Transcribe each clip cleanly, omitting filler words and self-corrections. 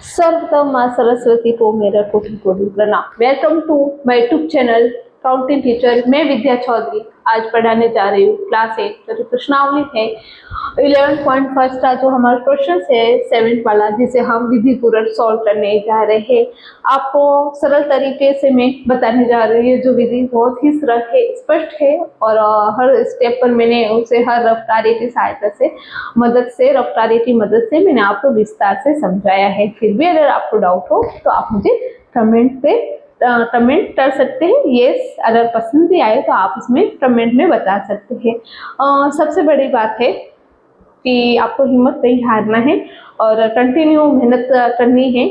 सर्वप्रथम माँ सरस्वती को मेरा कोटि कोटि प्रणाम। Welcome to my YouTube channel counting teacher. मैं विद्या चौधरी आज पढ़ाने जा रही हूँ क्लास 8 जो प्रश्नावली है 11.1 का जो हमारा क्वेश्चन है 7th वाला, जिसे हम विधि पूर्वक सॉल्व करने जा रहे हैं। आपको सरल तरीके से मैं बताने जा रही हूँ। जो विधि बहुत ही सरल है, स्पष्ट है और हर स्टेप पर मैंने उसे हर रफ्तारी की सहायता से रफ्तारी की मदद से मैंने आपको विस्तार से समझाया है। फिर भी अगर आपको डाउट हो तो आप मुझे कमेंट कर सकते हैं। यस, अगर पसंद भी आए तो आप उसमें कमेंट में बता सकते हैं। सबसे बड़ी बात है कि आपको हिम्मत नहीं हारना है और कंटिन्यू मेहनत करनी है।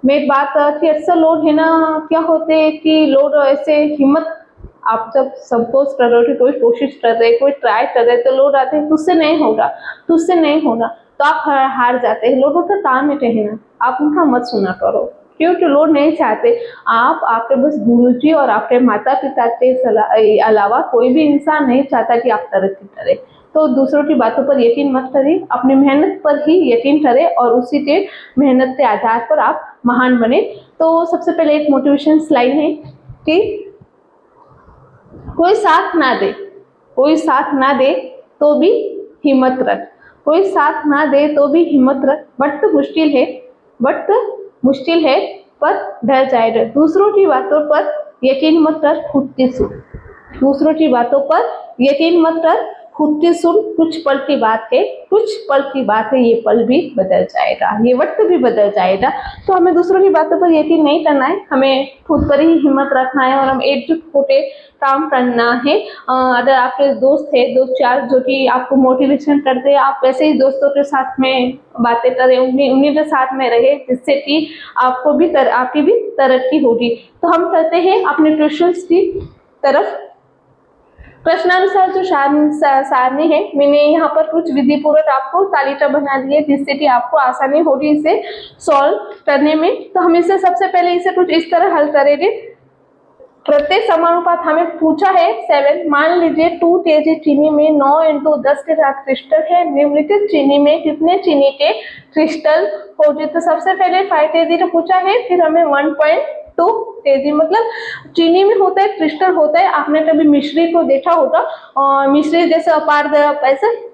मेरी बात कि अक्सर लोग है ना, क्या होते हैं कि लोग ऐसे हिम्मत, आप जब सपोज कर रहे हो, कोई कोशिश कर रहे, कोई ट्राई कर रहे, तो लोग आते हैं तुझसे नहीं होगा, तुझसे नहीं होना, तो आप हार जाते हैं। लोगों का काम है कहना, आप उनका मत सुना करो, क्योंकि लोग नहीं चाहते। आप आपके बस गुरुजी और आपके माता पिता के अलावा कोई भी इंसान नहीं चाहता कि आप तरक्की करें। तो दूसरों की बातों पर यकीन मत करें, अपनी मेहनत पर ही यकीन करें और उसी के मेहनत के आधार पर आप महान बने। तो सबसे पहले एक मोटिवेशन स्लाइड है कि कोई साथ ना दे तो भी हिम्मत रख, कोई साथ ना दे तो भी हिम्मत रख। वक्त मुश्किल है पर डर जाएगा। दूसरों की बातों पर यकीन मत कर, खुद की सुन। दूसरों की बातों पर यकीन मत कर, खुद की सुन। कुछ पल की बात है, ये पल भी बदल जाएगा, ये वक्त भी बदल जाएगा। तो हमें दूसरों की बातों पर यकीन नहीं करना है, हमें खुद पर ही हिम्मत रखना है और हम एकजुट होकर काम करना है। अगर आपके दोस्त है, 2-4 जो कि आपको मोटिवेशन करते हैं, आप वैसे ही दोस्तों के साथ में बातें करें, उन्हीं के साथ में रहे, जिससे कि आपकी भी तरक्की होगी। तो हम करते हैं अपने क्वेश्चंस की तरफ। प्रश्नानुसार जो सारणी है, मैंने यहाँ पर कुछ विधि पूर्वक आपको तालिका बना दी है, जिससे कि आपको आसानी होगी इसे सॉल्व करने में। तो हम इसे सबसे पहले इसे कुछ इस तरह हल करेंगे। प्रत्येक समानुपात हमें पूछा है 7। मान लीजिए 2 kg चीनी में 9 × 10 के साथ क्रिस्टल है। निम्नलिखित चीनी में कितने चीनी के क्रिस्टल होंगे? तो सबसे पहले 5 kg का पूछा है, फिर हमें 1.2 kg, मतलब चीनी में होता है, क्रिस्टल होता है। आपने कभी मिश्री को देखा होगा, और मिश्री जैसे अपारदर्शक ऐसे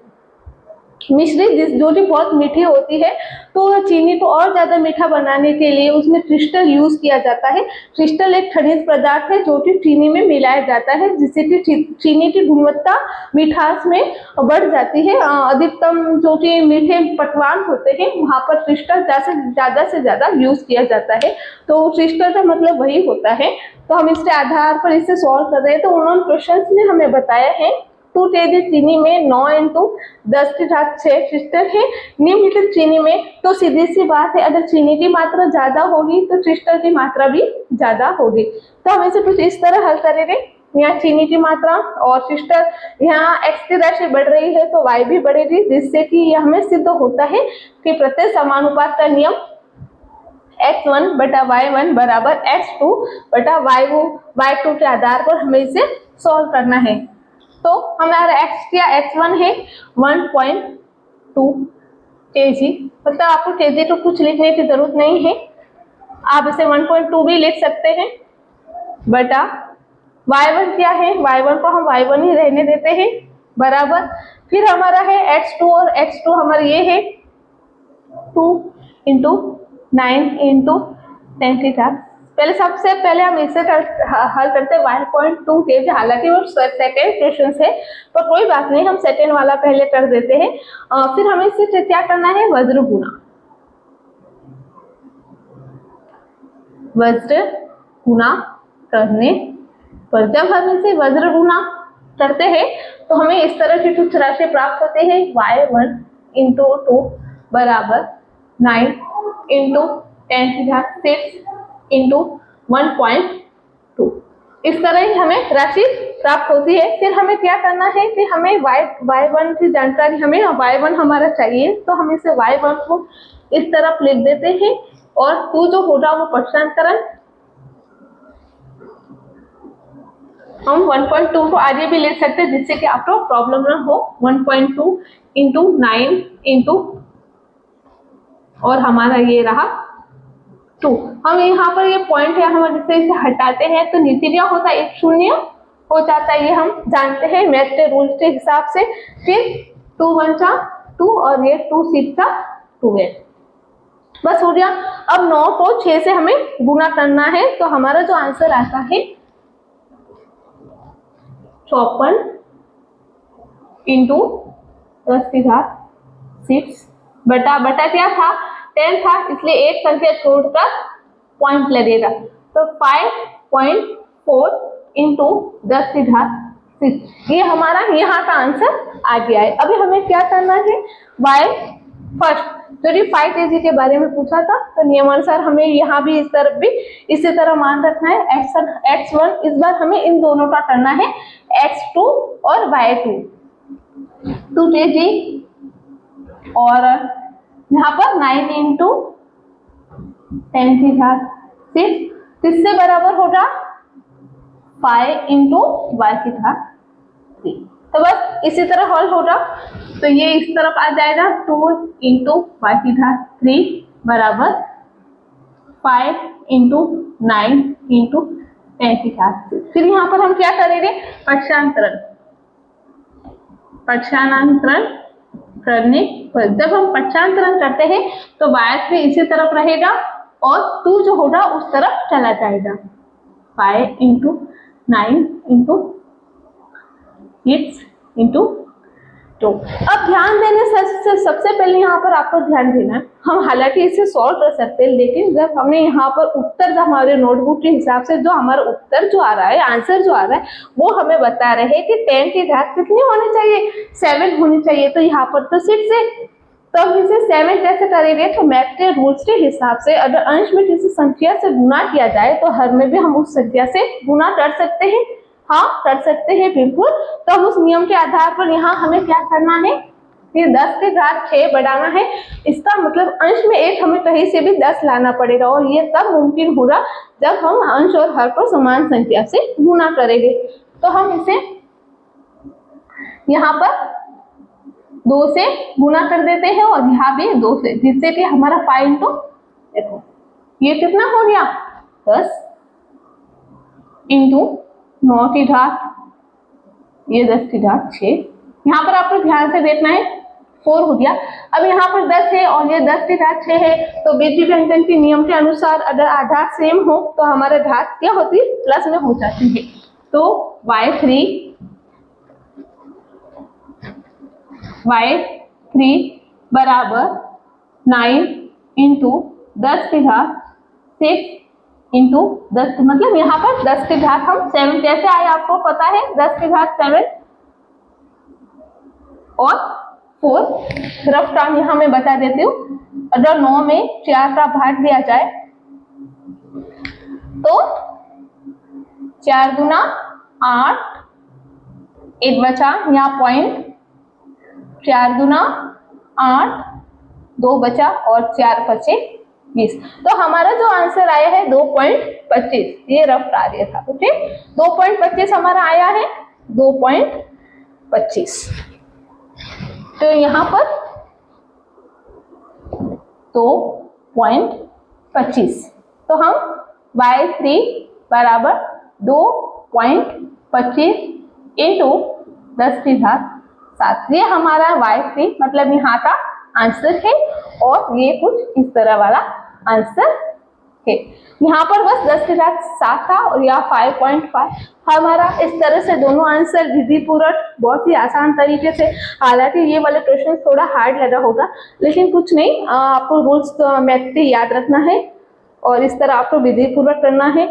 मिश्री जो कि बहुत मीठी होती है, तो चीनी को और ज्यादा मीठा बनाने के लिए उसमें क्रिस्टल यूज किया जाता है। क्रिस्टल एक खनिज पदार्थ है जो कि चीनी में मिलाया जाता है, जिससे कि चीनी की गुणवत्ता मिठास में बढ़ जाती है। अधिकतम जो कि मीठे पकवान होते हैं वहां पर क्रिस्टल ज्यादा से ज्यादा यूज किया जाता है। तो क्रिस्टल का मतलब वही होता है। तो हम इसके आधार पर इसे सॉल्व कर रहे हैं। तो उन्होंने क्वेश्चन में हमें बताया है 2 kg चीनी में 9 × 10 के साथ 6 क्रिस्टल है। निम्नलिखित चीनी में, तो सीधी सी बात है, अगर चीनी की मात्रा ज्यादा होगी तो क्रिस्टल की मात्रा भी ज्यादा होगी। तो हम इसे कुछ इस तरह हल करेंगे। यहाँ चीनी की मात्रा और क्रिस्टल, यहाँ x की राशि बढ़ रही है तो y भी बढ़ेगी, जिससे कि यह हमें सिद्ध होता है कि प्रत्येक समानुपात का नियम x1 बटा y1 बराबर x2 बटा y2 के आधार पर हमें इसे सॉल्व करना है। तो हमारा x1 है 1.2 kg, मतलब आपको kg तो कुछ लिखने की जरूरत नहीं है, आप इसे 1.2 भी लिख सकते हैं, बटा y1 क्या है, y1 को हम y1 ही रहने देते हैं, बराबर। फिर हमारा है x2, और x2 हमारा ये है 2 × 9 × 10 पहले सबसे पहले हम इसे हल करते हैं 1.2 kg। हालांकि वो सेकेंड क्वेश्चन है, पर कोई बात नहीं, हम सेकेंड वाला पहले कर देते हैं। फिर हमें इसे क्या करना है, वज्र गुना करने पर जब हम इसे वज्र गुना करते हैं तो हमें इस तरह की कुछ राशि प्राप्त होते हैं। y1 × 2 बराबर 9 × 10⁶ × 1.2, इस तरह ही हमें राशि प्राप्त होती है। फिर हमें क्या करना है कि हमें y1 की जानकारी, हमें y1 हमारा चाहिए, तो हम इसे y1 को इस तरफ लिख देते हैं और 2 जो होगा वो पक्षांतरण, हम 1.2 को आगे भी लिख सकते हैं, जिससे कि आपको प्रॉब्लम ना हो। 1.2 × 9 × और हमारा ये रहा 2। हम यहाँ पर ये पॉइंट है, हम जिससे इसे हटाते हैं तो नीचे क्या होता है, एक शून्य हो जाता है, ये हम जानते हैं मैथ के रूल्स के हिसाब से। फिर 2 1 जा 2 और ये 2 6 जा 2 है, बस हो गया। अब 9 को 6 से हमें गुना करना है, तो हमारा जो आंसर आता है 54 इंटू 10 की घात 6 बटा बटा क्या था 10 था, इसलिए एक संख्या छोड़कर पॉइंट लगेगा, तो 5.4 इंटू 10 की घात 6, ये हमारा यहाँ का आंसर आ गया है। अभी हमें क्या करना है, y फर्स्ट जो 5 kg के बारे में पूछा था, तो नियमानुसार हमें यहाँ भी इस तरफ भी इसी तरह मान रखना है। x1 इस बार हमें इन दोनों का करना है, x2 और y2 2 kg, और यहाँ पर 9 इंटू 10 की घात 6 किससे बराबर होगा 5 इंटू y की घात 3। तो बस इसी तरह हल होगा, तो ये इस तरफ आ जाएगा 2 इंटू y की घात 3 बराबर 5 इंटू 9 इंटू 10 की घात 6। फिर यहाँ पर हम क्या करेंगे, पक्षांतरण करने पर जब हम पक्षांतरण करते हैं तो y3 इसी तरफ रहेगा और 2 जो होगा उस तरफ चला जाएगा, 5 इंटू 9 इंटू 6 इंटू 2। अब ध्यान देने से सबसे पहले यहाँ पर आपको ध्यान देना है, हम हालांकि इसे सॉल्व कर सकते हैं, लेकिन जब हमने यहाँ पर उत्तर जो हमारे नोटबुक के हिसाब से जो हमारा उत्तर जो आ रहा है, आंसर जो आ रहा है, वो हमें बता रहे हैं कि 10 की घात कितनी होनी चाहिए, 7 होनी चाहिए, तो यहाँ पर तो 6 है, तो हम इसे 7 कैसे करेंगे, तो मैथ के रूल्स के हिसाब से अगर अंश में किसी संख्या से गुना किया जाए तो हर में भी हम उस संख्या से गुना कर सकते हैं, हाँ कर सकते हैं बिल्कुल। तो हम उस नियम के आधार पर यहाँ हमें क्या करना है, ये 10 की घात 6 बढ़ाना है, इसका मतलब अंश में एक हमें कहीं से भी 10 लाना पड़ेगा, और ये तब मुमकिन होगा जब हम अंश और हर को समान संख्या से गुना करेंगे। तो हम इसे यहाँ पर 2 से गुना कर देते हैं और यहाँ भी 2 से, जिससे कि हमारा 5 इंटू, देखो ये कितना हो गया 10 इंटू 9 की घात, ये 10 की घात 6, यहाँ पर आपको ध्यान से देखना है 4 हो गया। अब यहाँ पर 10 है और ये 10 की घात 6 है, तो बीजीय व्यंजन के नियम के अनुसार अगर आधार सेम हो तो हमारे घात क्या होती है, प्लस में हो जाती है। तो y3 बराबर 9 इंटू 10 की घात 6 इंटू 10, मतलब यहाँ पर 10 की घात हम 7 कैसे आए आपको पता है, 10 की घात 7 और 4 रफ काम यहाँ मैं बता देती हूँ। अगर 9 में 4 का भाग दिया जाए तो 4 गुना 8, एक बचा यहाँ पॉइंट, 4 गुना 8, 2 बचा और 4 बचे 20, तो हमारा जो आंसर आया है 2.25, ये रफ कार्य था, ओके 2.25 हमारा आया है 2.25। तो यहाँ पर 2.25, तो हम y3 बराबर 2.25 इंटू 10 की घात 7, ये हमारा y3 मतलब यहाँ का आंसर है, और ये कुछ इस तरह वाला आंसर है। यहाँ पर बस 10 की घात 7 था और यहाँ 5.5 हमारा। इस तरह से दोनों आंसर विधि पूर्वक बहुत ही आसान तरीके से, हालांकि ये वाले क्वेश्चन थोड़ा हार्ड लगा होगा, लेकिन कुछ नहीं, आपको रूल्स मैथ के याद रखना है और इस तरह आपको विधि पूर्वक करना है।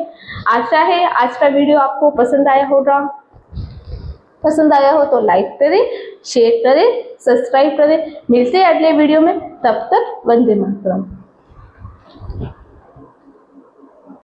आशा है आज का वीडियो आपको पसंद आया होगा, पसंद आया हो तो लाइक करें, शेयर करें, सब्सक्राइब करें। मिलते हैं अगले वीडियो में, तब तक वंदे मातरम।